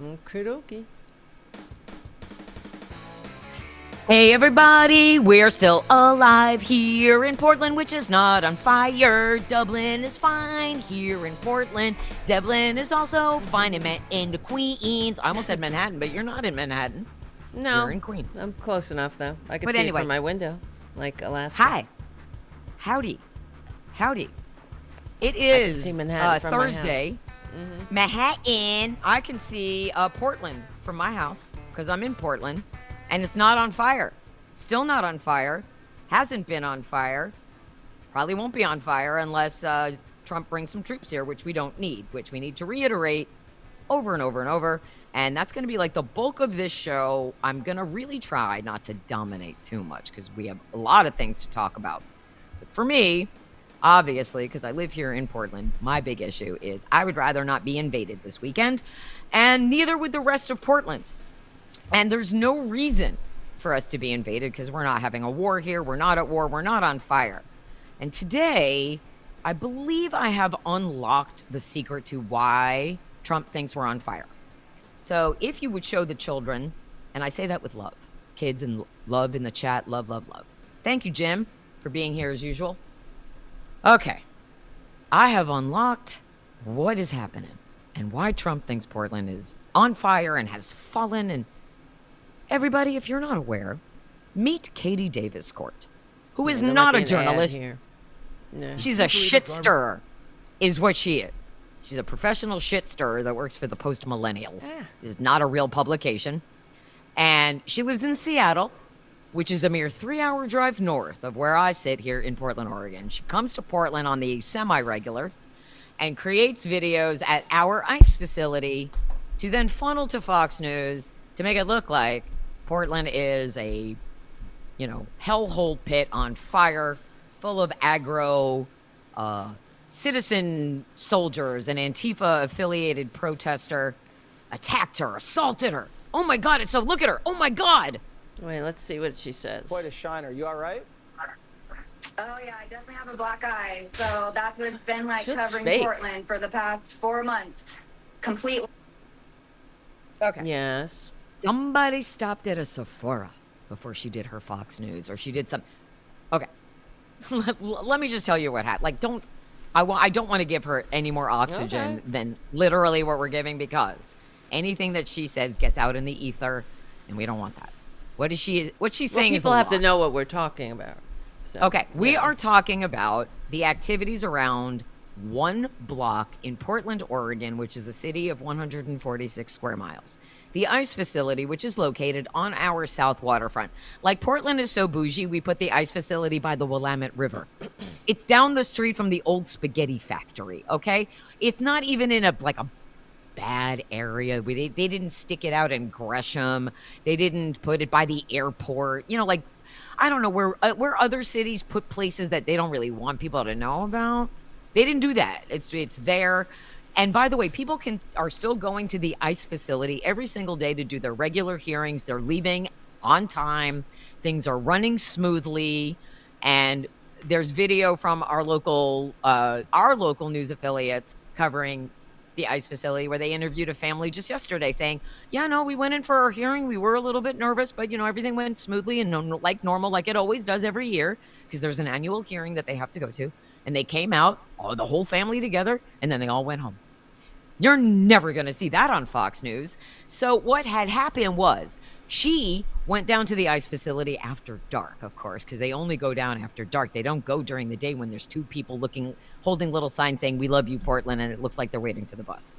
Okie Hey everybody, we're still alive here in Portland, which is not on fire. Dublin is fine here in Portland. Devlin is also fine in Queens. I almost said Manhattan, but you're not in Manhattan. No. You're in Queens. I'm close enough, though. I can But see anyway. it from my window, like Alaska. Hi. Howdy. It is see Manhattan from my house. Thursday. Manhattan. I can see Portland from my house because I'm in Portland. And it's not on fire. Still not on fire. Hasn't been on fire. Probably won't be on fire unless Trump brings some troops here, which we don't need, which we need to reiterate over and over and over. And that's going to be like the bulk of this show. I'm going to really try not to dominate too much because we have a lot of things to talk about. But for me, obviously, because I live here in Portland, my big issue is I would rather not be invaded this weekend, and neither would the rest of Portland. And there's no reason for us to be invaded because we're not having a war here. We're not at war. We're not on fire. And today, I believe I have unlocked the secret to why Trump thinks we're on fire. So if you would show the children, and I say that with love, kids and love in the chat, love, love, love. Thank you, Jim, for being here as usual. Okay. I have unlocked what is happening and why Trump thinks Portland is on fire and has fallen. And everybody, if you're not aware, meet Katie Davis Court, who is not a journalist. No. She's a shit stirrer, is what she is. She's a professional shit stirrer that works for the Post Millennial. It's not a real publication. And she lives in Seattle, which is a mere 3-hour drive north of where I sit here in Portland, Oregon. She comes to Portland on the semi-regular and creates videos at our ICE facility to then funnel to Fox News to make it look like Portland is a, hellhole pit on fire, full of aggro citizen soldiers. An Antifa-affiliated protester attacked her, assaulted her. Oh my God, look at her. Oh my God. Wait, let's see what she says. Quite a shiner. You all right? Oh yeah, I definitely have a black eye. So that's what it's been like Shit's covering fake. Portland for the past 4 months. Completely. Okay. Yes. Somebody stopped at a Sephora before she did her Fox News, or she did some. Okay, let me just tell you what happened. Like, I don't want to give her any more oxygen than literally what we're giving, because anything that she says gets out in the ether, and we don't want that. What she's saying is people have to know what we're talking about. So, okay, we are talking about the activities around one block in Portland, Oregon, which is a city of 146 square miles. The ICE facility, which is located on our south waterfront. Like, Portland is so bougie, we put the ICE facility by the Willamette River. It's down the street from the old spaghetti factory, okay? It's not even in a bad area. They didn't stick it out in Gresham. They didn't put it by the airport. I don't know where other cities put places that they don't really want people to know about. They didn't do that. It's there. And by the way, people are still going to the ICE facility every single day to do their regular hearings. They're leaving on time. Things are running smoothly. And there's video from our local news affiliates covering the ICE facility, where they interviewed a family just yesterday saying, yeah, no, we went in for our hearing. We were a little bit nervous, but everything went smoothly and like normal, like it always does every year, because there's an annual hearing that they have to go to. And they came out, the whole family together, and then they all went home. You're never going to see that on Fox News. So what had happened was she went down to the ICE facility after dark, of course, because they only go down after dark. They don't go during the day when there's two people holding little signs saying, "We love you, Portland," and it looks like they're waiting for the bus.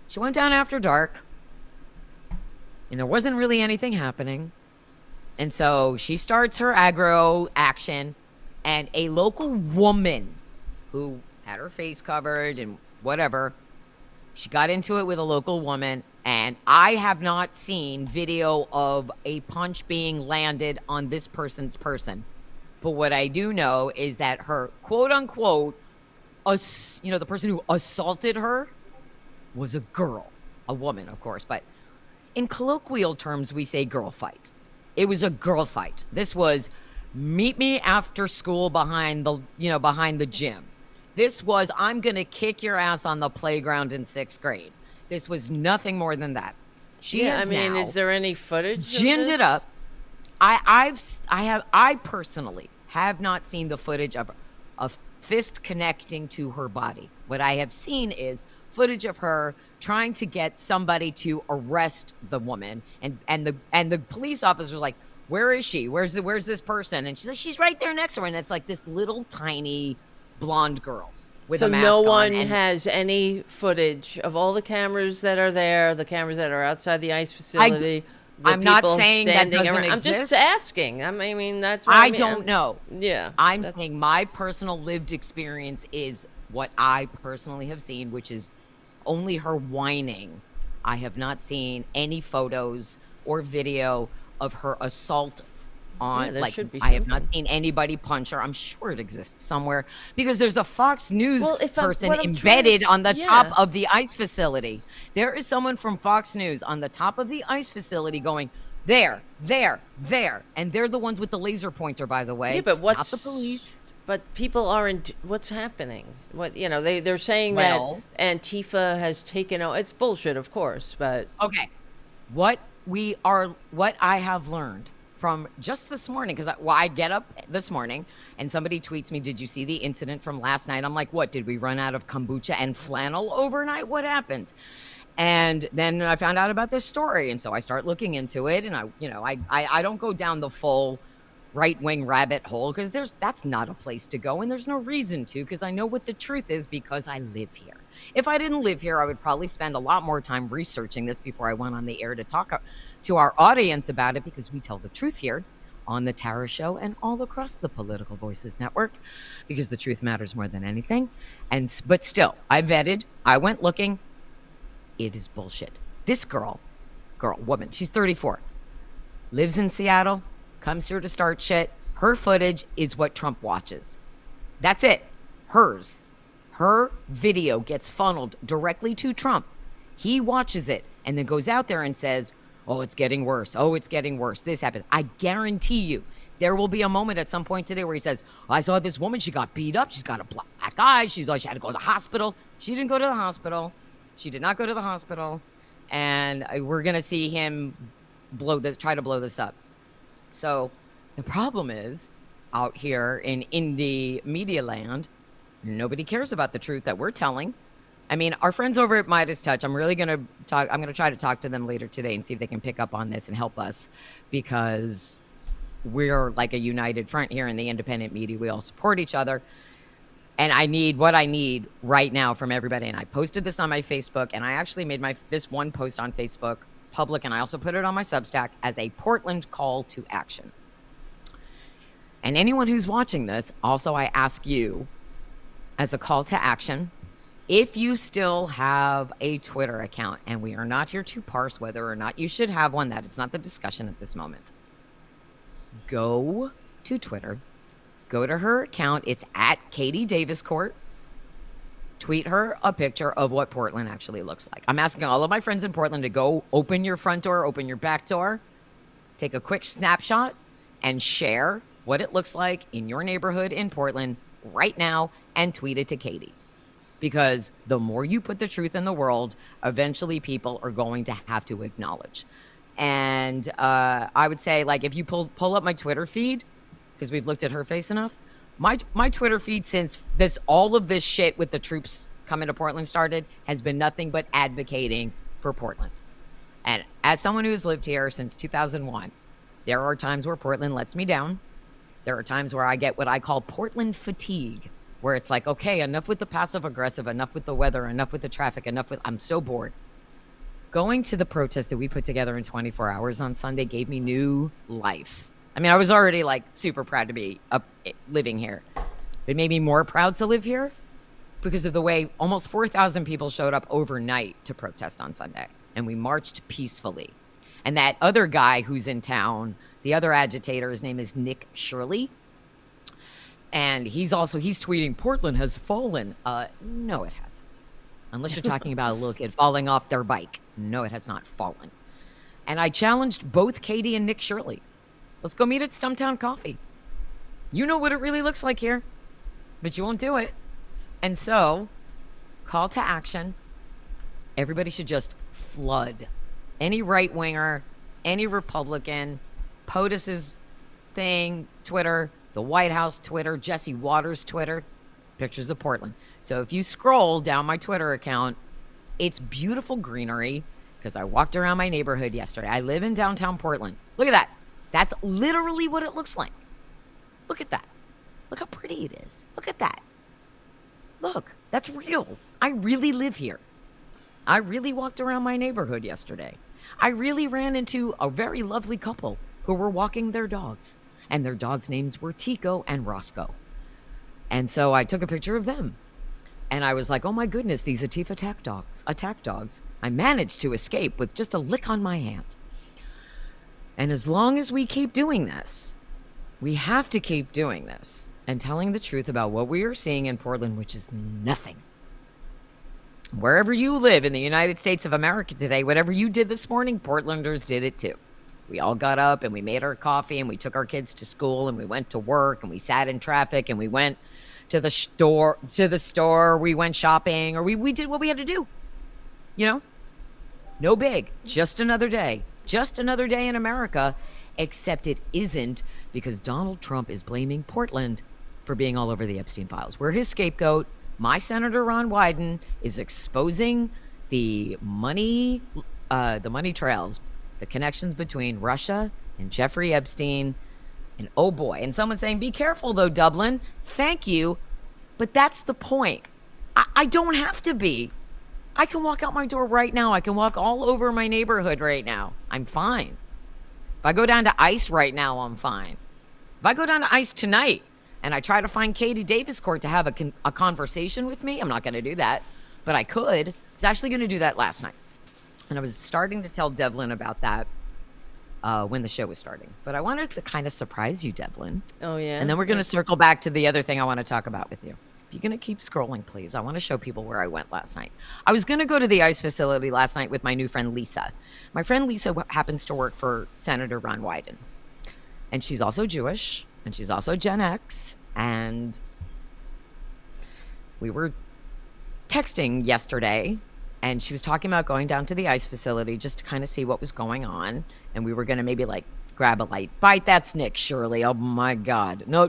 She went down after dark, and there wasn't really anything happening. And so she starts her aggro action, and a local woman who had her face covered and whatever, she got into it with a local woman, and I have not seen video of a punch being landed on this person's person. But what I do know is that her quote-unquote, the person who assaulted her was a girl. A woman, of course. But in colloquial terms, we say girl fight. It was a girl fight. This was meet me after school behind the gym. This was, I'm going to kick your ass on the playground in 6th grade. This was nothing more than that. She Yeah, I has mean, now is there any footage? ginned it up. I personally have not seen the footage of a fist connecting to her body. What I have seen is footage of her trying to get somebody to arrest the woman, and the police officer's like, where is she? Where's this person? And she's like, she's right there next to her. And it's like this little tiny blonde girl with So a mask no on. one And has any footage of all the cameras that are there, the cameras that are outside the ICE facility. The I'm not people saying that standing doesn't around. I'm just exist. asking. I mean, that's what I mean. don't know. Yeah, I'm saying my personal lived experience is what I personally have seen, which is only her whining. I have not seen any photos or video of her assault on, Yeah, there like, should be I have not something. seen anybody punch her. I'm sure it exists somewhere because there's a Fox News Well, person what I'm trying to embedded on the top yeah. of the ICE facility. There is someone from Fox News on the top of the ICE facility going, there, and they're the ones with the laser pointer, by the way. Yeah, but not the police. But people aren't. What's happening? What they're saying Well- that Antifa has taken out. It's bullshit, of course, but Okay. What I have learned from just this morning, because I get up this morning and somebody tweets me, did you see the incident from last night? I'm like, what, did we run out of kombucha and flannel overnight? What happened? And then I found out about this story. And so I start looking into it, and I don't go down the full right-wing rabbit hole because that's not a place to go, and there's no reason to, because I know what the truth is because I live here. If I didn't live here, I would probably spend a lot more time researching this before I went on the air to talk to our audience about it, because we tell the truth here on the Tara Show and all across the Political Voices Network, because the truth matters more than anything. But still, I vetted, I went looking. It is bullshit. This woman, she's 34, lives in Seattle, comes here to start shit. Her footage is what Trump watches. That's it. Hers. Her video gets funneled directly to Trump. He watches it and then goes out there and says, oh, it's getting worse. Oh, it's getting worse. This happened. I guarantee you there will be a moment at some point today where he says, I saw this woman. She got beat up. She's got a black eye. She had to go to the hospital. She didn't go to the hospital. She did not go to the hospital. And we're going to see him try to blow this up. So the problem is, out here in indie media land, nobody cares about the truth that we're telling. I mean, our friends over at Midas Touch, I'm going to try to talk to them later today and see if they can pick up on this and help us, because we're like a united front here in the independent media. We all support each other. And I need what I need right now from everybody. And I posted this on my Facebook, and I actually made this one post on Facebook public, and I also put it on my Substack as a Portland call to action. And anyone who's watching this, also I ask you as a call to action, if you still have a Twitter account, and we are not here to parse whether or not you should have one, that is not the discussion at this moment. Go to Twitter, go to her account, it's at Katie Davis Court. Tweet her a picture of what Portland actually looks like. I'm asking all of my friends in Portland to go open your front door, open your back door, take a quick snapshot, and share what it looks like in your neighborhood in Portland right now, and tweet it to Katie. Because the more you put the truth in the world, eventually people are going to have to acknowledge. And I would say, like, if you pull up my Twitter feed, because we've looked at her face enough, my Twitter feed since all of this shit with the troops coming to Portland started has been nothing but advocating for Portland. And as someone who has lived here since 2001, there are times where Portland lets me down. There are times where I get what I call Portland fatigue, where it's like, okay, enough with the passive aggressive, enough with the weather, enough with the traffic, I'm so bored. Going to the protest that we put together in 24 hours on Sunday gave me new life. I mean, I was already like super proud to be living here. It made me more proud to live here because of the way almost 4,000 people showed up overnight to protest on Sunday. And we marched peacefully. And that other guy who's in town, the other agitator, his name is Nick Shirley. And he's tweeting, Portland has fallen. No, it hasn't. Unless you're talking about a little kid falling off their bike. No, it has not fallen. And I challenged both Katie and Nick Shirley. Let's go meet at Stumptown Coffee. You know what it really looks like here, but you won't do it. And so, call to action. everybody should just flood any right-winger, any Republican, POTUS's thing, Twitter, the White House Twitter, Jesse Waters Twitter, pictures of Portland. So if you scroll down my Twitter account, it's beautiful greenery because I walked around my neighborhood yesterday. I live in downtown Portland. Look at that. That's literally what it looks like. Look at that. Look how pretty it is. Look at that. Look, that's real. I really live here. I really walked around my neighborhood yesterday. I really ran into a very lovely couple who were walking their dogs, and their dogs' names were Tico and Roscoe. And so I took a picture of them. And I was like, oh my goodness, these Atif attack dogs. I managed to escape with just a lick on my hand. And as long as we keep doing this, we have to keep doing this and telling the truth about what we are seeing in Portland, which is nothing. Wherever you live in the United States of America today, whatever you did this morning, Portlanders did it too. We all got up and we made our coffee and we took our kids to school and we went to work and we sat in traffic and we went to the store, we went shopping, or we did what we had to do. You know? No big. Just another day. Just another day in America, except it isn't because Donald Trump is blaming Portland for being all over the Epstein files. We're his scapegoat. My Senator Ron Wyden is exposing the money trails, the connections between Russia and Jeffrey Epstein. And oh boy, and someone's saying, be careful though, Dublin. Thank you. But that's the point. I don't have to be. I can walk out my door right now. I can walk all over my neighborhood right now. I'm fine. If I go down to ICE right now, I'm fine. If I go down to ICE tonight and I try to find Katie Davis-Court to have a conversation with me, I'm not going to do that, but I could. I was actually going to do that last night. And I was starting to tell Devlin about that when the show was starting. But I wanted to kind of surprise you, Devlin. Oh, yeah? And then we're going to circle back to the other thing I want to talk about with you. If you're going to keep scrolling, please. I want to show people where I went last night. I was going to go to the ICE facility last night with my new friend, Lisa. My friend Lisa happens to work for Senator Ron Wyden. And she's also Jewish, and she's also Gen X. And we were texting yesterday, and she was talking about going down to the ICE facility just to kind of see what was going on. And we were going to maybe, like, grab a light bite. That's Nick Shirley. Oh, my God. No.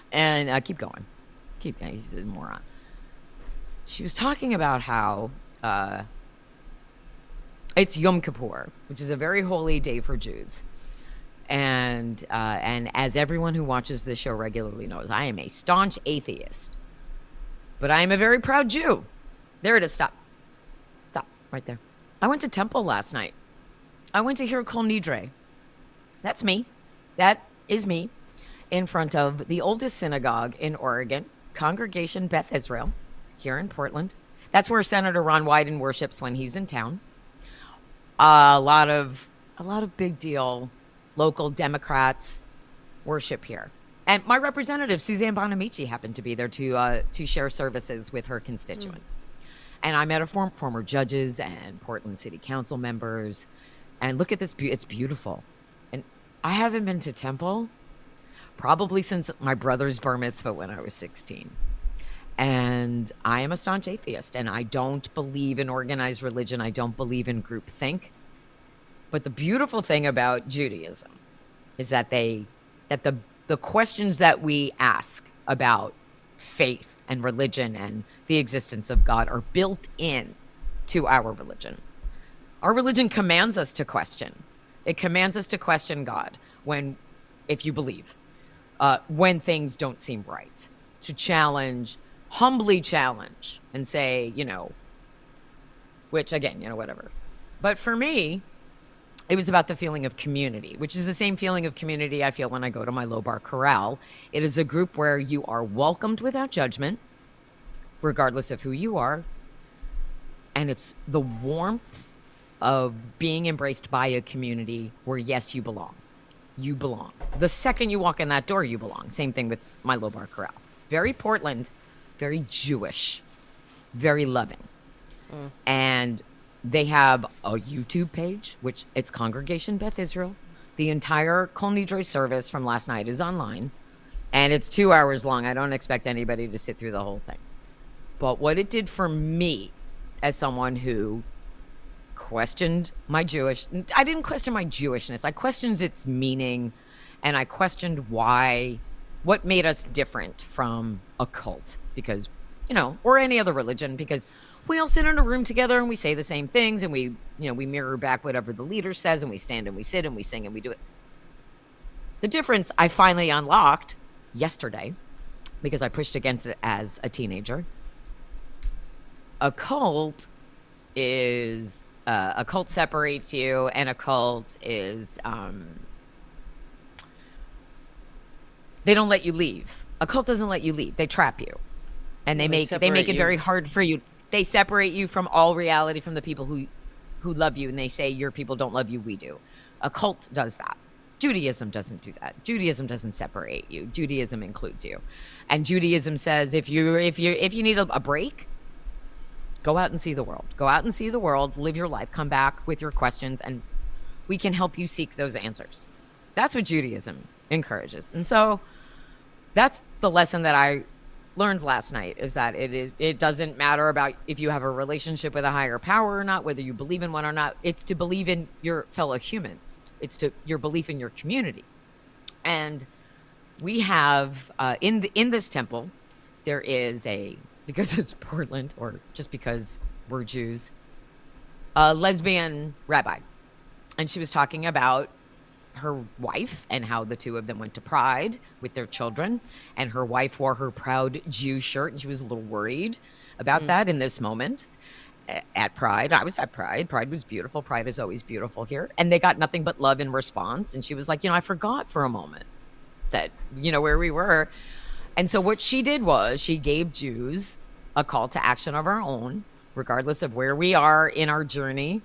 And keep going. Keep going. He's a moron. She was talking about how it's Yom Kippur, which is a very holy day for Jews. And as everyone who watches this show regularly knows, I am a staunch atheist. But I am a very proud Jew. There it is. Stop. Stop. Right there. I went to temple last night. I went to hear Kol Nidre. That's me. That is me. In front of the oldest synagogue in Oregon, Congregation Beth Israel, here in Portland. That's where Senator Ron Wyden worships when he's in town. A lot of big deal local Democrats worship here. And my representative, Suzanne Bonamici, happened to be there to share services with her constituents. And I met former judges and Portland City Council members. And look at this. It's beautiful. And I haven't been to temple probably since my brother's bar mitzvah when I was 16. And I am a staunch atheist, and I don't believe in organized religion. I don't believe in groupthink. But the beautiful thing about Judaism is that the questions that we ask about faith and religion and the existence of God are built in to our religion. Our religion commands us to question. It commands us to question God if you believe. When things don't seem right, to humbly challenge and say, which again, whatever. But for me, it was about the feeling of community, which is the same feeling of community I feel when I go to my low bar corral. It is a group where you are welcomed without judgment, regardless of who you are. And it's the warmth of being embraced by a community where, yes, you belong. You belong. The second you walk in that door, you belong. Same thing with my low bar corral. Very Portland, very Jewish, very loving. And they have a YouTube page, which it's Congregation Beth Israel. The entire Kol Nidre service from last night is online, and it's 2 hours long. I don't expect anybody to sit through the whole thing. But what it did for me as someone who questioned I didn't question my Jewishness. I questioned its meaning, and I questioned what made us different from a cult, because, or any other religion, because we all sit in a room together and we say the same things, and we mirror back whatever the leader says, and we stand and we sit and we sing and we do it. The difference I finally unlocked yesterday, because I pushed against it as a teenager. A cult separates you, and a cult is they don't let you leave. A cult doesn't let you leave. They trap you, and they make it very hard for you. They separate you from all reality, from the people who love you, and they say your people don't love you, we do. A cult does that. Judaism doesn't do that. Judaism doesn't separate you. Judaism includes you, and Judaism says if you need a break, go out and see the world. Go out and see the world. Live your life. Come back with your questions, and we can help you seek those answers. That's what Judaism encourages, and so that's the lesson that I learned last night, is that it doesn't matter about if you have a relationship with a higher power or not, whether you believe in one or not. It's to believe in your fellow humans. It's to your belief in your community. And we have in this temple, there is because it's Portland, or just because we're Jews, a lesbian rabbi, and she was talking about her wife and how the two of them went to Pride with their children, and her wife wore her proud Jew shirt, and she was a little worried about that in this moment at Pride. I was at Pride. Pride was beautiful. Pride is always beautiful here, and they got nothing but love in response. And she was like, I forgot for a moment that where we were. And so what she did was she gave Jews a call to action of our own, regardless of where we are in our journey.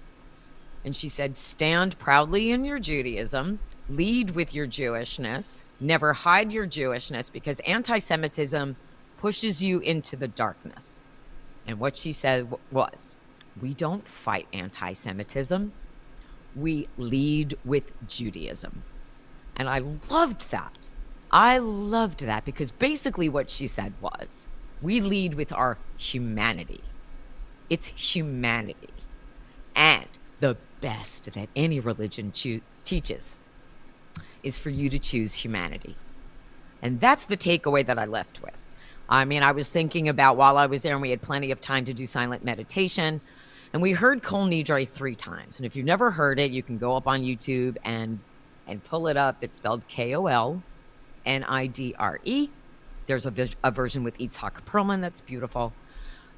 And she said, stand proudly in your Judaism, lead with your Jewishness, never hide your Jewishness, because anti-Semitism pushes you into the darkness. And what she said was, we don't fight anti-Semitism, we lead with Judaism. And I loved that. I loved that, because basically what she said was, we lead with our humanity. It's humanity. And the best that any religion teaches is for you to choose humanity. And that's the takeaway that I left with. I mean, I was thinking about, while I was there and we had plenty of time to do silent meditation, and we heard Kol Nidre 3 times. And if you've never heard it, you can go up on YouTube and pull it up. It's spelled Kolnidre. There's a version with Itzhak Perlman that's beautiful.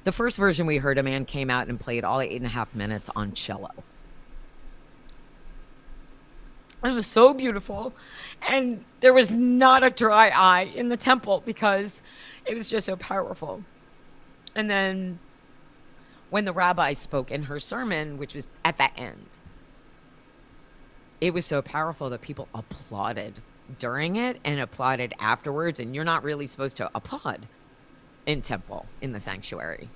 The first version we heard, a man came out and played all 8.5 minutes on cello. It was so beautiful, and there was not a dry eye in the temple, because it was just so powerful. And then when the rabbi spoke in her sermon, which was at the end, it was so powerful that people applauded during it and applauded afterwards. And you're not really supposed to applaud in temple, in the sanctuary.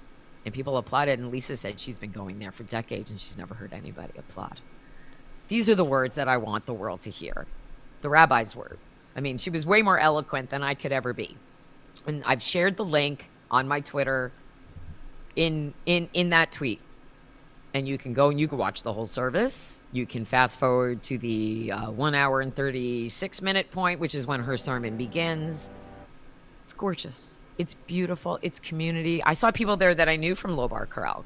And people applauded, and Lisa said she's been going there for decades and she's never heard anybody applaud. These are the words that I want the world to hear. The rabbi's words. I mean, she was way more eloquent than I could ever be. And I've shared the link on my Twitter in that tweet. And you can go and you can watch the whole service. You can fast forward to the 1 hour and 36 minute point, which is when her sermon begins. It's gorgeous. It's beautiful. It's community. I saw people there that I knew from Lobar Chorale.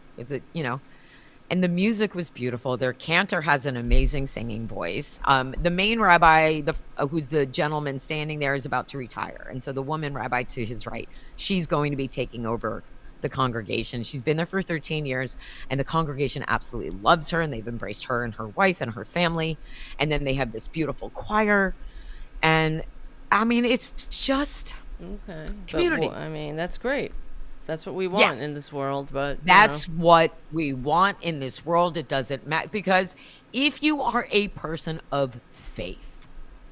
And the music was beautiful. Their cantor has an amazing singing voice. The main rabbi, who's the gentleman standing there, is about to retire. And so the woman rabbi to his right, she's going to be taking over the congregation. She's been there for 13 years, and the congregation absolutely loves her, and they've embraced her and her wife and her family. And then they have this beautiful choir. And I mean, it's just community. I mean, that's great. That's what we want in this world, but that's what we want in this world. It doesn't matter, because if you are a person of faith,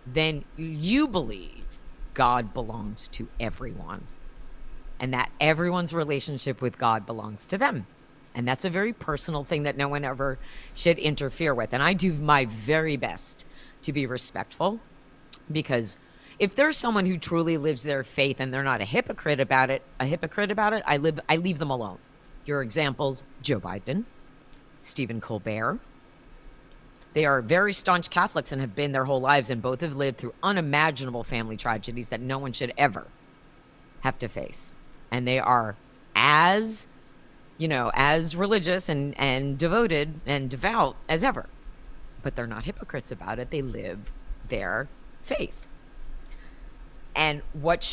then you believe God belongs to everyone, and that everyone's relationship with God belongs to them. And that's a very personal thing that no one ever should interfere with. And I do my very best to be respectful, because if there's someone who truly lives their faith and they're not a hypocrite about it, I leave them alone. Your examples, Joe Biden, Stephen Colbert. They are very staunch Catholics and have been their whole lives, and both have lived through unimaginable family tragedies that no one should ever have to face. And they are as, as religious and devoted and devout as ever. But they're not hypocrites about it. They live their faith. And what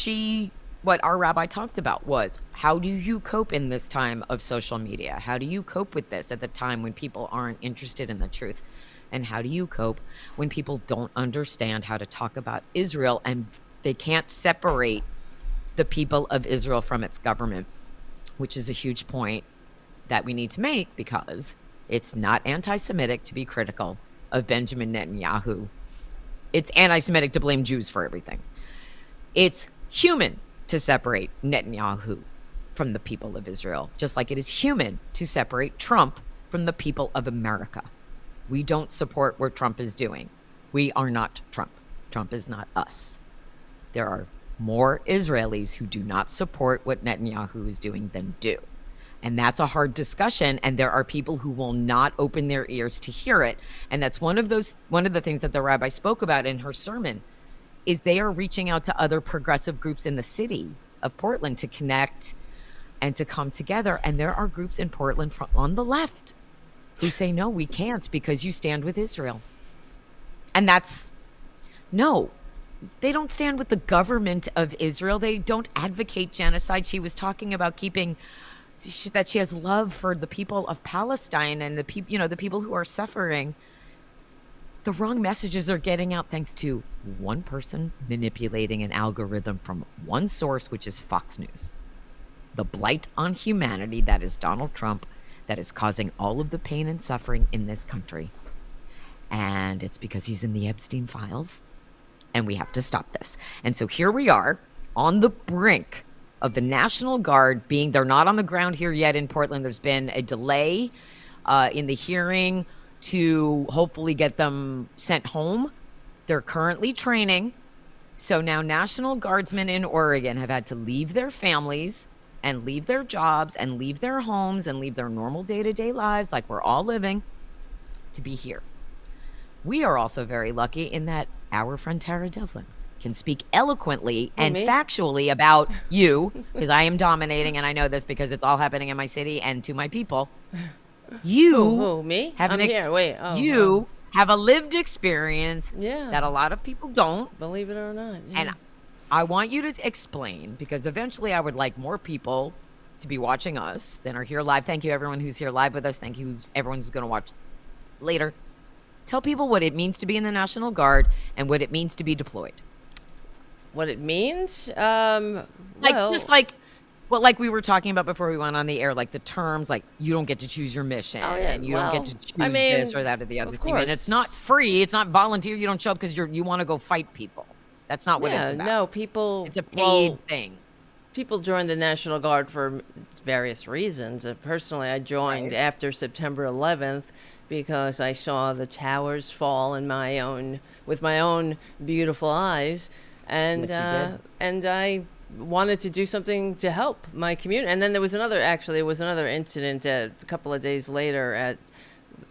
our rabbi talked about was, how do you cope in this time of social media? How do you cope with this at the time when people aren't interested in the truth? And how do you cope when people don't understand how to talk about Israel and they can't separate the people of Israel from its government, which is a huge point that we need to make, because it's not anti-Semitic to be critical of Benjamin Netanyahu. It's anti-Semitic to blame Jews for everything. It's human to separate Netanyahu from the people of Israel, just like it is human to separate Trump from the people of America. We don't support what Trump is doing. We are not Trump. Trump is not us. There are more Israelis who do not support what Netanyahu is doing than do. And that's a hard discussion, and there are people who will not open their ears to hear it. And that's one of the things that the rabbi spoke about in her sermon, is they are reaching out to other progressive groups in the city of Portland to connect and to come together. And there are groups in Portland on the left who say, no, we can't, because you stand with Israel. And no, they don't stand with the government of Israel. They don't advocate genocide. She was talking about that she has love for the people of Palestine and the people who are suffering. The wrong messages are getting out thanks to one person manipulating an algorithm from one source, which is Fox News. The blight on humanity that is Donald Trump, that is causing all of the pain and suffering in this country. And it's because he's in the Epstein files, and we have to stop this. And so here we are on the brink of the National Guard they're not on the ground here yet in Portland. There's been a delay in the hearing to hopefully get them sent home. They're currently training. So now National Guardsmen in Oregon have had to leave their families and leave their jobs and leave their homes and leave their normal day-to-day lives like we're all living to be here. We are also very lucky in that our friend Tara Devlin can speak eloquently and factually about you, because I am dominating, and I know this because it's all happening in my city and to my people. You me? have I'm here. Wait. Have a lived experience that a lot of people don't. Believe it or not. Yeah. And I want you to explain, because eventually I would like more people to be watching us than are here live. Thank you, everyone who's here live with us. Thank you, everyone who's going to watch later. Tell people what it means to be in the National Guard and what it means to be deployed. What it means? Like we were talking about before we went on the air, like the terms, like you don't get to choose your mission, and you don't get to choose this or that or the other thing. And it's not free. It's not volunteer. You don't show up because you want to go fight people. That's not what it's about. No, people. It's a paid thing. People join the National Guard for various reasons. Personally, I joined after September 11th because I saw the towers fall with my own beautiful eyes, and yes, you did. And I wanted to do something to help my community. And then there was another incident a couple of days later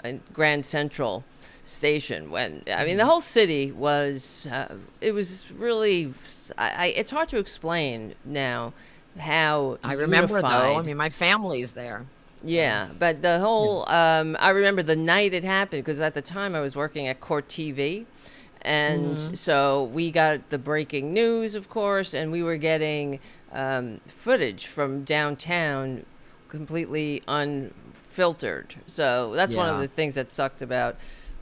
at Grand Central Station when the whole city was it was really it's hard to explain now how I remember unified. though. My family's there. So. Yeah, but the whole I remember the night it happened, because at the time I was working at Court TV. And so we got the breaking news, of course, and we were getting footage from downtown completely unfiltered. So that's one of the things that sucked about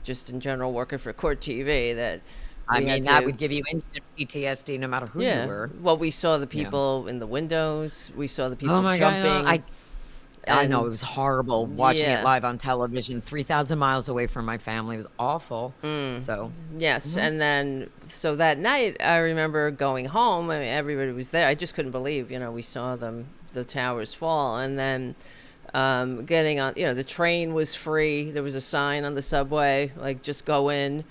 just in general working for Court TV, that that would give you instant PTSD no matter who you were. Well, we saw the people in the windows. We saw the people jumping. God, I know, it was horrible watching it live on television, 3,000 miles away from my family. It was awful. So yes, and then so that night I remember going home. Everybody was there. I just couldn't believe, we saw the towers fall, and then getting on. The train was free. There was a sign on the subway like just go in.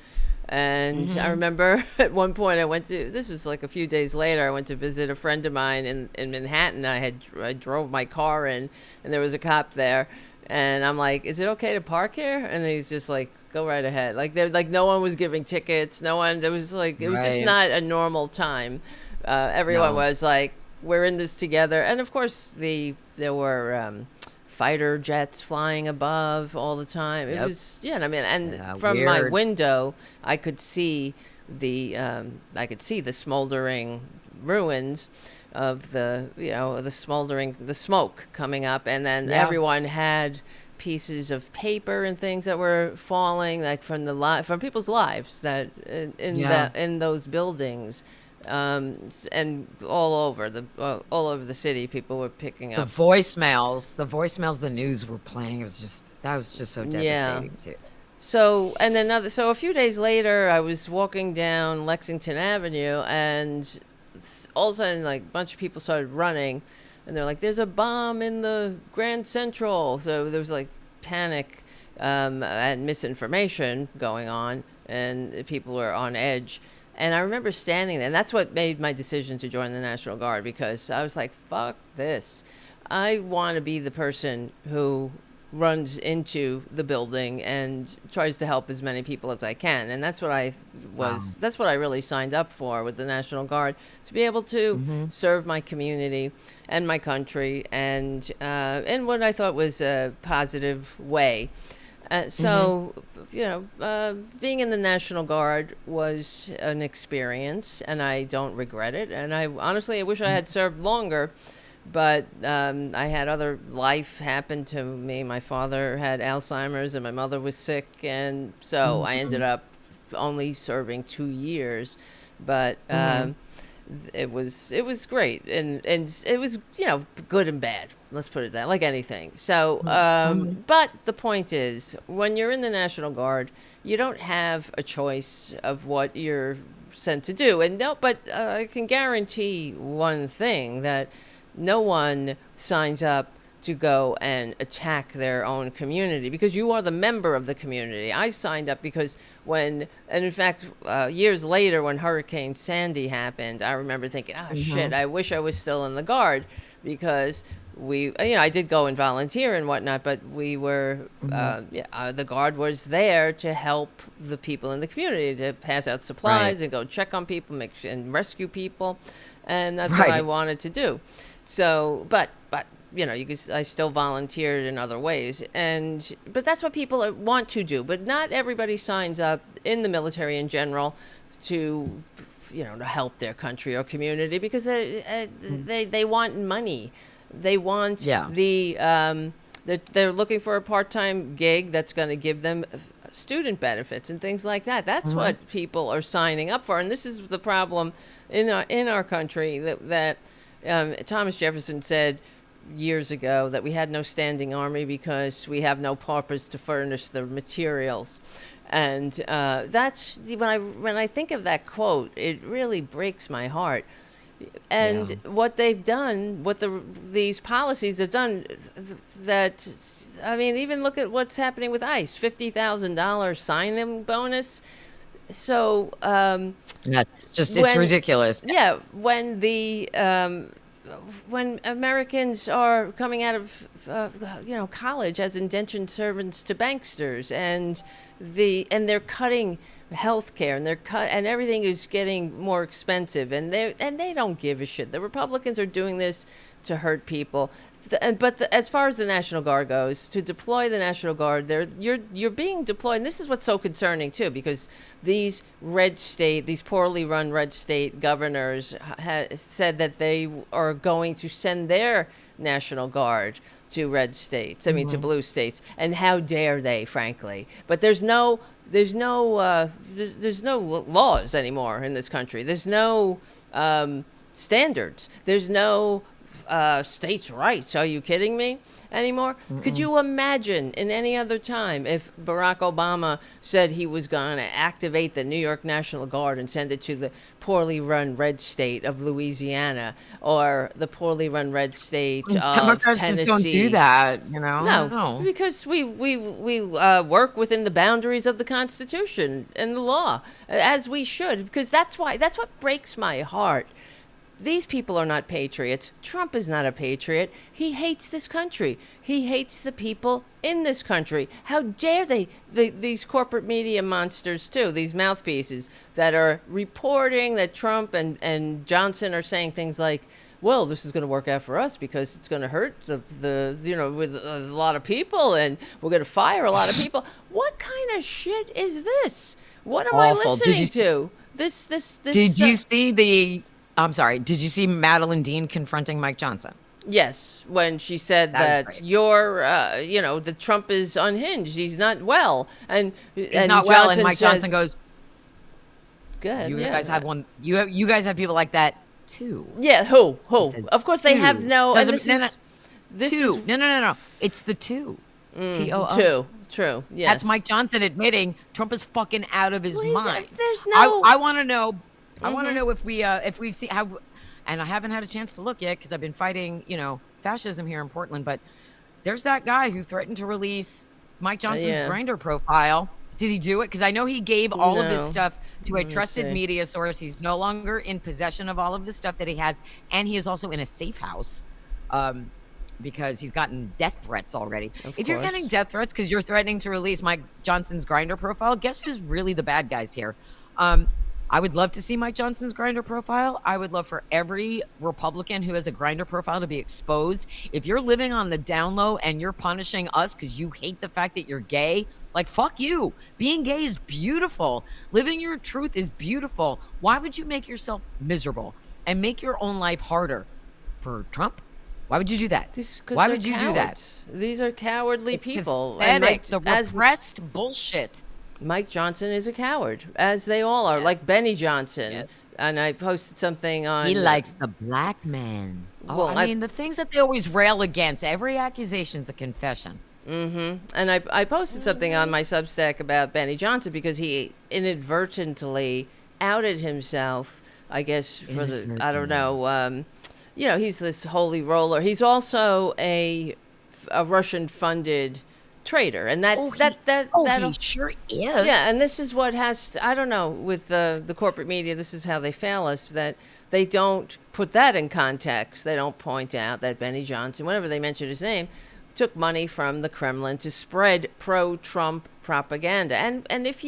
And I remember at one point this was like a few days later, I went to visit a friend of mine in Manhattan. I drove my car in, and there was a cop there. And I'm like, is it okay to park here? And he's just like, go right ahead. Like no one was giving tickets. No one, it was just not a normal time. Everyone was like, we're in this together. And of course there were, fighter jets flying above all the time. It was, I mean, and from my window, I could see the smoldering ruins of the smoke coming up, and then everyone had pieces of paper and things that were falling, like from people's lives that in those buildings. And all over the city, people were picking up the voicemails the news were playing. That was just so devastating too. So a few days later, I was walking down Lexington Avenue, and all of a sudden, like, a bunch of people started running, and they're like, "There's a bomb in the Grand Central." So there was like panic and misinformation going on, and people were on edge. And I remember standing there, and that's what made my decision to join the National Guard, because I was like, fuck this. I want to be the person who runs into the building and tries to help as many people as I can. And that's what that's what I really signed up for with the National Guard, to be able to serve my community and my country, and in what I thought was a positive way. Being in the National Guard was an experience, and I don't regret it. And I wish I had served longer, but I had other life happen to me. My father had Alzheimer's, and my mother was sick, and so I ended up only serving 2 years. But it was great, and it was good and bad. Let's put it that, like anything. So, but the point is, when you're in the National Guard, you don't have a choice of what you're sent to do. But I can guarantee one thing, that no one signs up to go and attack their own community, because you are the member of the community. I signed up because in fact, years later, when Hurricane Sandy happened, I remember thinking, shit, I wish I was still in the Guard, because I did go and volunteer and whatnot, but we were, the Guard was there to help the people in the community, to pass out supplies and go check on people, and rescue people. And that's what I wanted to do. So, but I still volunteered in other ways, but that's what people want to do. But not everybody signs up in the military in general to help their country or community, because they want money. They want they're looking for a part-time gig that's going to give them student benefits and things like that. That's what people are signing up for, and this is the problem in our country, that Thomas Jefferson said years ago, that we had no standing army because we have no paupers to furnish the materials. And that's when I think of that quote, it really breaks my heart. And what they've done, these policies have done, that, I mean, even look at what's happening with ICE, $50,000 sign-in bonus. So that's just, it's ridiculous. Yeah, when Americans are coming out of college as indentured servants to banksters, and they're cutting healthcare, and everything is getting more expensive, and they don't give a shit. The Republicans are doing this to hurt people. But as far as the National Guard goes, to deploy the National Guard, you're being deployed, and this is what's so concerning too, because these poorly run red state governors said that they are going to send their National Guard to red states, to blue states, and how dare they, frankly. But there's no laws anymore in this country. There's no standards. There's no states' rights. Are you kidding me anymore? Could you imagine in any other time if Barack Obama said he was going to activate the New York National Guard and send it to the poorly run red state of Louisiana or the poorly run red state of Democrats Tennessee? just don't do that, you know? No, because we work within the boundaries of the Constitution and the law, as we should, because that's what breaks my heart. These people are not patriots. Trump is not a patriot. He hates this country. He hates the people in this country. How dare these corporate media monsters, too, these mouthpieces that are reporting that Trump and Johnson are saying things like, well, this is going to work out for us because it's going to hurt the with a lot of people and we're going to fire a lot of people. What kind of shit is this? What am I listening to? This. Did you see the... I'm sorry. Did you see Madeline Dean confronting Mike Johnson? Yes, when she said that that Trump is unhinged. He's not well, and Mike Johnson goes, "Good. You guys have one. You guys have people like that too." Yeah. Who? Of course, they have no. No. It's the two. T-O-O. Two. True. Yes. That's Mike Johnson admitting Trump is fucking out of his mind. There's no. I want to know. I want to know if we've seen how, and I haven't had a chance to look yet because I've been fighting, fascism here in Portland. But there's that guy who threatened to release Mike Johnson's Grindr profile. Did he do it? Because I know he gave all of his stuff to a trusted media source. He's no longer in possession of all of the stuff that he has, and he is also in a safe house, because he's gotten death threats already. If you're getting death threats because you're threatening to release Mike Johnson's Grindr profile, guess who's really the bad guys here? I would love to see Mike Johnson's Grindr profile. I would love for every Republican who has a Grindr profile to be exposed. If you're living on the down low and you're punishing us because you hate the fact that you're gay, like, fuck you. Being gay is beautiful. Living your truth is beautiful. Why would you make yourself miserable and make your own life harder for Trump? Why would you do that? Why would you do that? These are cowardly people. Pathetic. The repressed bullshit. Mike Johnson is a coward, as they all are, like Benny Johnson. Yes. And I posted something on... He likes the black man. I mean, the things that they always rail against, every accusation's a confession. Mm-hmm. And I posted something on my Substack about Benny Johnson because he inadvertently outed himself, I guess, for the... I don't know. He's this holy roller. He's also a Russian-funded... traitor, and he sure is. Yeah, and this is what has I don't know with the corporate media. This is how they fail us, that they don't put that in context. They don't point out that Benny Johnson, whenever they mention his name, took money from the Kremlin to spread pro-Trump propaganda. And if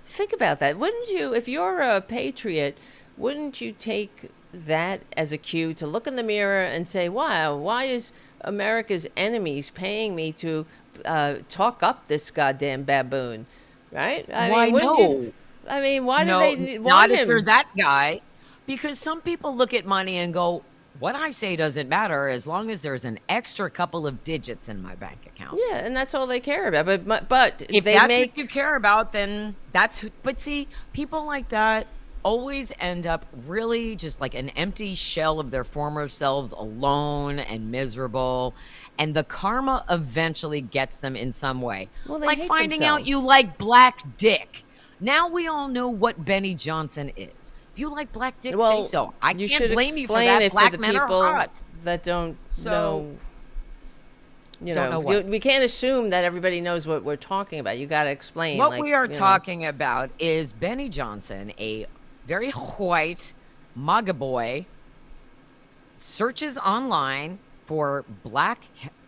think about that, wouldn't you? If you're a patriot, wouldn't you take that as a cue to look in the mirror and say, "Wow, why is America's enemies paying me to talk up this goddamn baboon," right? Why do they want not him? If you're that guy, because some people look at money and go, what I say doesn't matter as long as there's an extra couple of digits in my bank account. Yeah, and that's all they care about. But if what you care about, then that's... But see, people like that always end up really just like an empty shell of their former selves, alone and miserable. And the karma eventually gets them in some way. Well, they like hate finding themselves. out you like black dick. Now we all know what Benny Johnson is. If you like black dick, say so. I can't blame you for that. Black men are hot. That don't know. We can't assume that everybody knows what we're talking about. You got to explain. What we are talking about is Benny Johnson, a very white MAGA boy, searches online for black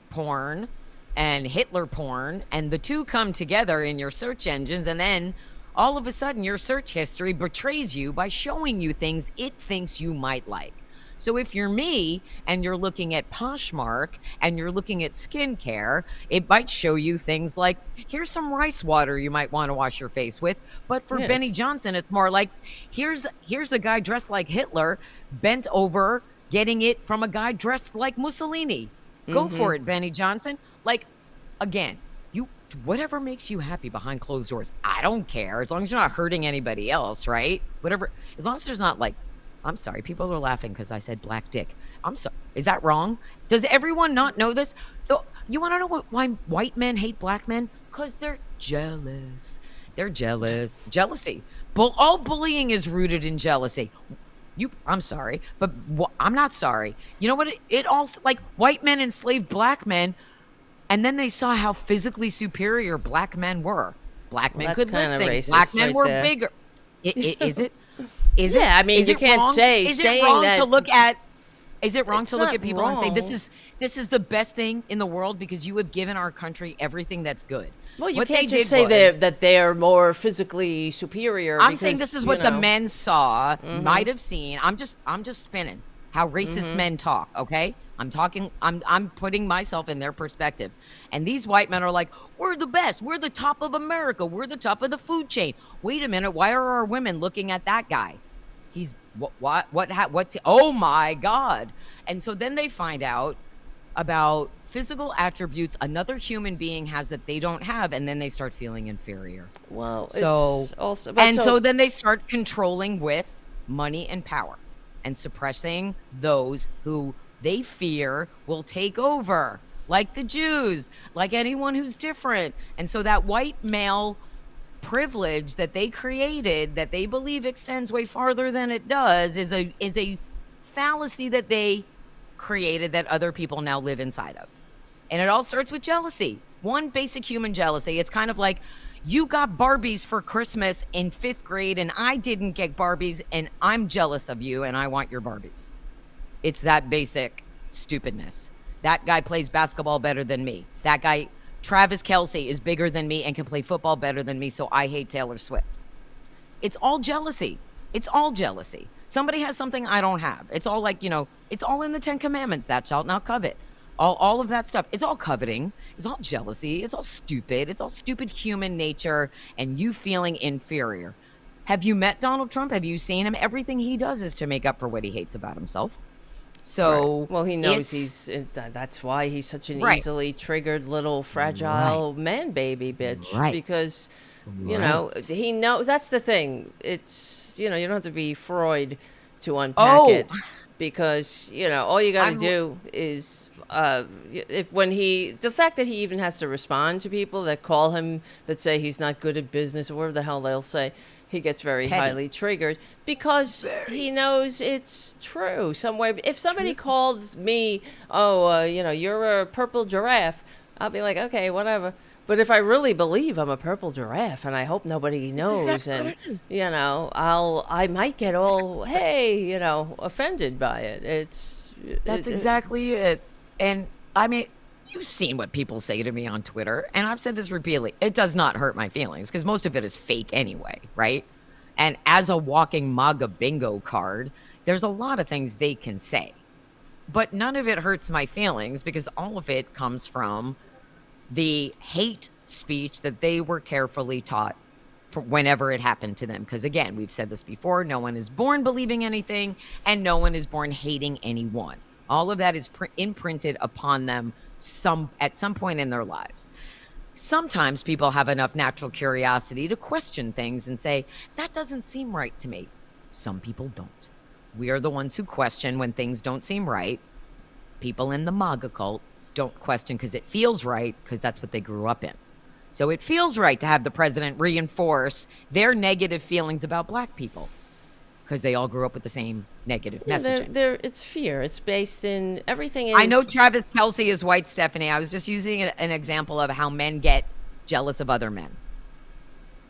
porn and Hitler porn, and the two come together in your search engines, and then all of a sudden your search history betrays you by showing you things it thinks you might like. So if you're me and you're looking at Poshmark and you're looking at skincare, it might show you things like, here's some rice water you might want to wash your face with. But for Benny Johnson, it's more like, here's a guy dressed like Hitler, bent over, getting it from a guy dressed like Mussolini. Go for it, Benny Johnson. Like, again, whatever makes you happy behind closed doors, I don't care. As long as you're not hurting anybody else, right? Whatever, as long as there's not like I'm sorry. People are laughing because I said black dick. I'm sorry. Is that wrong? Does everyone not know this? You want to know why white men hate black men? Because they're jealous. They're jealous. Jealousy. All bullying is rooted in jealousy. I'm sorry, but I'm not sorry. You know what? It also, like, white men enslaved black men, and then they saw how physically superior black men were. Black men could lift things. Black men were bigger. Is it? Is it? Yeah, I mean, you can't say is it wrong to look at? Is it wrong to look at people wrong. and say this is the best thing in the world because you have given our country everything that's good? Well, you can't just say that they're more physically superior. I'm saying this is what the men saw, might have seen. I'm just spinning how racist men talk. Okay, I'm putting myself in their perspective, and these white men are like, we're the best, we're the top of America, we're the top of the food chain. Wait a minute, why are our women looking at that guy? He's what's oh my God. And so then they find out about physical attributes another human being has that they don't have, and then they start feeling inferior. Well, so then they start controlling with money and power and suppressing those who they fear will take over, like the Jews, like anyone who's different. And so that white male privilege that they created, that they believe extends way farther than it does, is a fallacy that they created that other people now live inside of. And it all starts with jealousy. One basic human jealousy. It's kind of like, you got Barbies for Christmas in 5th grade and I didn't get Barbies, and I'm jealous of you and I want your Barbies. It's that basic stupidness. That guy plays basketball better than me. That guy, Travis Kelce, is bigger than me and can play football better than me, so I hate Taylor Swift. It's all jealousy. It's all jealousy. Somebody has something I don't have. It's all like, it's all in the 10 Commandments. Thou shalt not covet. All of that stuff. It's all coveting. It's all jealousy. It's all stupid. It's all stupid human nature and you feeling inferior. Have you met Donald Trump? Have you seen him? Everything he does is to make up for what he hates about himself. So, right. Well, he knows that's why he's such an easily triggered little fragile man baby bitch. Right. Because, he knows. That's the thing. It's, you don't have to be Freud to unpack it. Because, all you got to do is, the fact that he even has to respond to people that call him, that say he's not good at business or whatever the hell they'll say, he gets very highly triggered because he knows it's true somewhere. If somebody calls me, you're a purple giraffe, I'll be like, okay, whatever. But if I really believe I'm a purple giraffe, and I hope nobody knows, and I might get all offended by it. That's exactly it. And I mean, you've seen what people say to me on Twitter, and I've said this repeatedly. It does not hurt my feelings because most of it is fake anyway, right? And as a walking MAGA bingo card, there's a lot of things they can say, but none of it hurts my feelings because all of it comes from the hate speech that they were carefully taught from whenever it happened to them. Because again, we've said this before, no one is born believing anything and no one is born hating anyone. All of that is imprinted upon them at some point in their lives. Sometimes people have enough natural curiosity to question things and say, that doesn't seem right to me. Some people don't. We are the ones who question when things don't seem right. People in the MAGA cult don't question because it feels right, because that's what they grew up in. So it feels right to have the president reinforce their negative feelings about black people because they all grew up with the same negative messaging. It's fear. It's based in everything. I know Travis Kelce is white, Stephanie. I was just using an example of how men get jealous of other men.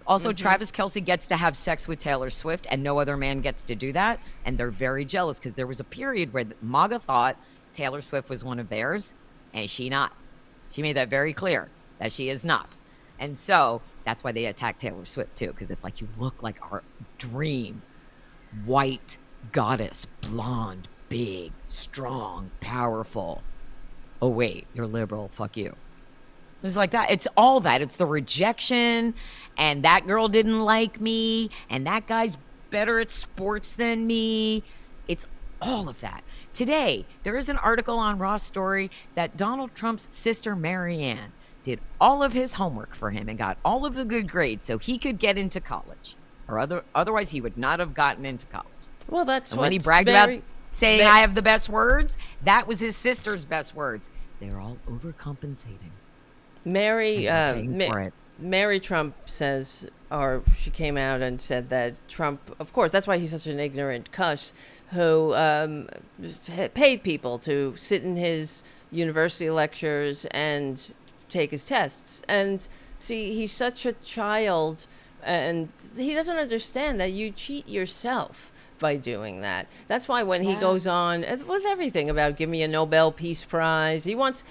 Also, Travis Kelce gets to have sex with Taylor Swift, and no other man gets to do that. And they're very jealous because there was a period where MAGA thought Taylor Swift was one of theirs, and she not. She made that very clear that she is not. And so that's why they attacked Taylor Swift, too, because it's like, you look like our dream white goddess, blonde, big, strong, powerful. Oh, wait, you're liberal. Fuck you. It's like that. It's all that. It's the rejection, and that girl didn't like me, and that guy's better at sports than me. It's all of that. Today, there is an article on Raw Story that Donald Trump's sister, Marianne, did all of his homework for him and got all of the good grades so he could get into college. Or otherwise, he would not have gotten into college. Well, that's And what when he bragged about saying I have the best words, that was his sister's best words. They're all overcompensating. Mary Trump says, or she came out and said that Trump, of course, that's why he's such an ignorant cuss, who paid people to sit in his university lectures and take his tests. And see, he's such a child, and he doesn't understand that you cheat yourself by doing that. That's why when he goes on with everything about give me a Nobel Peace Prize, he wants